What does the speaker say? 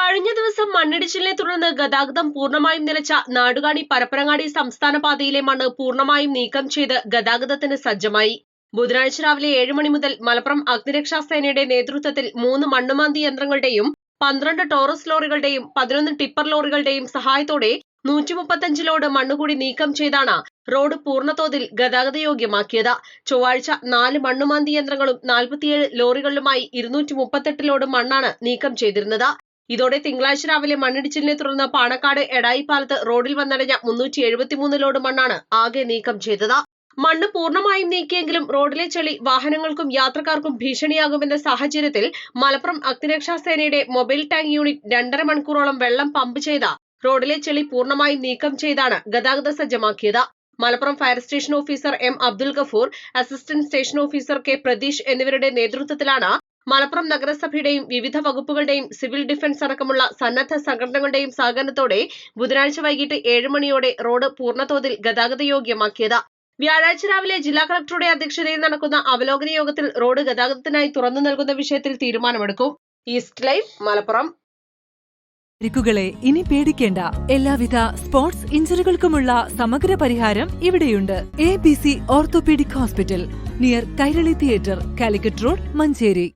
കഴിഞ്ഞ ദിവസം മണ്ണിടിച്ചിലിനെ തുടർന്ന് ഗതാഗതം പൂർണ്ണമായും നിലച്ച നാടുകാണി പരപ്പനങ്ങാടി സംസ്ഥാന പാതയിലെ മണ്ണ് പൂർണ്ണമായും നീക്കം ചെയ്ത് ഗതാഗതത്തിന് സജ്ജമായി. ബുധനാഴ്ച രാവിലെ 7 മണി മുതൽ മലപ്പുറം അഗ്നിരക്ഷാ സേനയുടെ നേതൃത്വത്തിൽ 3 മണ്ണുമാന്തി യന്ത്രങ്ങളുടെയും 12 ടോറസ് ലോറികളുടെയും 11 ടിപ്പർ ലോറികളുടെയും സഹായത്തോടെ 135 ലോഡ് മണ്ണുകൂടി നീക്കം ചെയ്താണ് റോഡ് പൂർണ്ണതോതിൽ ഗതാഗതയോഗ്യമാക്കിയത്. ചൊവ്വാഴ്ച 4 മണ്ണുമാന്തി യന്ത്രങ്ങളും 47 ലോറികളിലുമായി 238 ലോഡ് മണ്ണാണ് നീക്കം ചെയ്തിരുന്നത്. ഇതോടെ തിങ്കളാഴ്ച രാവിലെ മണ്ണിടിച്ചിലിനെ തുടർന്ന് പാണക്കാട് എടായിപ്പാലത്ത് റോഡിൽ വന്നടഞ്ഞ 373 ലോഡ് മണ്ണാണ് ആകെ നീക്കം ചെയ്തത്. മണ്ണ് പൂർണ്ണമായും നീക്കിയെങ്കിലും റോഡിലെ ചെളി വാഹനങ്ങൾക്കും യാത്രക്കാർക്കും ഭീഷണിയാകുമെന്ന സാഹചര്യത്തിൽ മലപ്പുറം അഗ്നിരക്ഷാ സേനയുടെ മൊബൈൽ ടാങ്ക് യൂണിറ്റ് 2.5 മണിക്കൂറോളം വെള്ളം പമ്പ് ചെയ്ത് റോഡിലെ ചെളി പൂർണ്ണമായും നീക്കം ചെയ്താണ് ഗതാഗത സജ്ജമാക്കിയത്. Malappuram fire station officer M Abdul Gafoor, assistant station officer K Pratheesh എന്നിവരുടെ നേതൃത്വത്തിലാണ് മലപ്പുറം നഗരസഭയുടെയും വിവിധ വകുപ്പുകളുടെയും സിവിൽ ഡിഫൻസ് അടക്കമുള്ള സന്നദ്ധ സംഘടനകളുടെയും സഹകരണത്തോടെ ബുധനാഴ്ച വൈകിട്ട് 7 മണിയോടെ റോഡ് പൂർണ്ണതോതിൽ ഗതാഗതയോഗ്യമാക്കിയത്. വ്യാഴാഴ്ച രാവിലെ ജില്ലാ കളക്ടറുടെ അധ്യക്ഷതയിൽ നടക്കുന്ന അവലോകന യോഗത്തിൽ റോഡ് ഗതാഗതത്തിനായി തുറന്നു നൽകുന്ന വിഷയത്തിൽ തീരുമാനമെടുക്കും. East live, Malappuram. പരിക്കുകളെ ഇനി പേടിക്കേണ്ട. എല്ലാവിധ സ്പോർട്സ് ഇഞ്ചുറികൾക്കുമുള്ള സമഗ്ര പരിഹാരം ഇവിടെയുണ്ട്. ABC orthopaedic hospital, near Kairali theatre, Calicut road, Manjeri.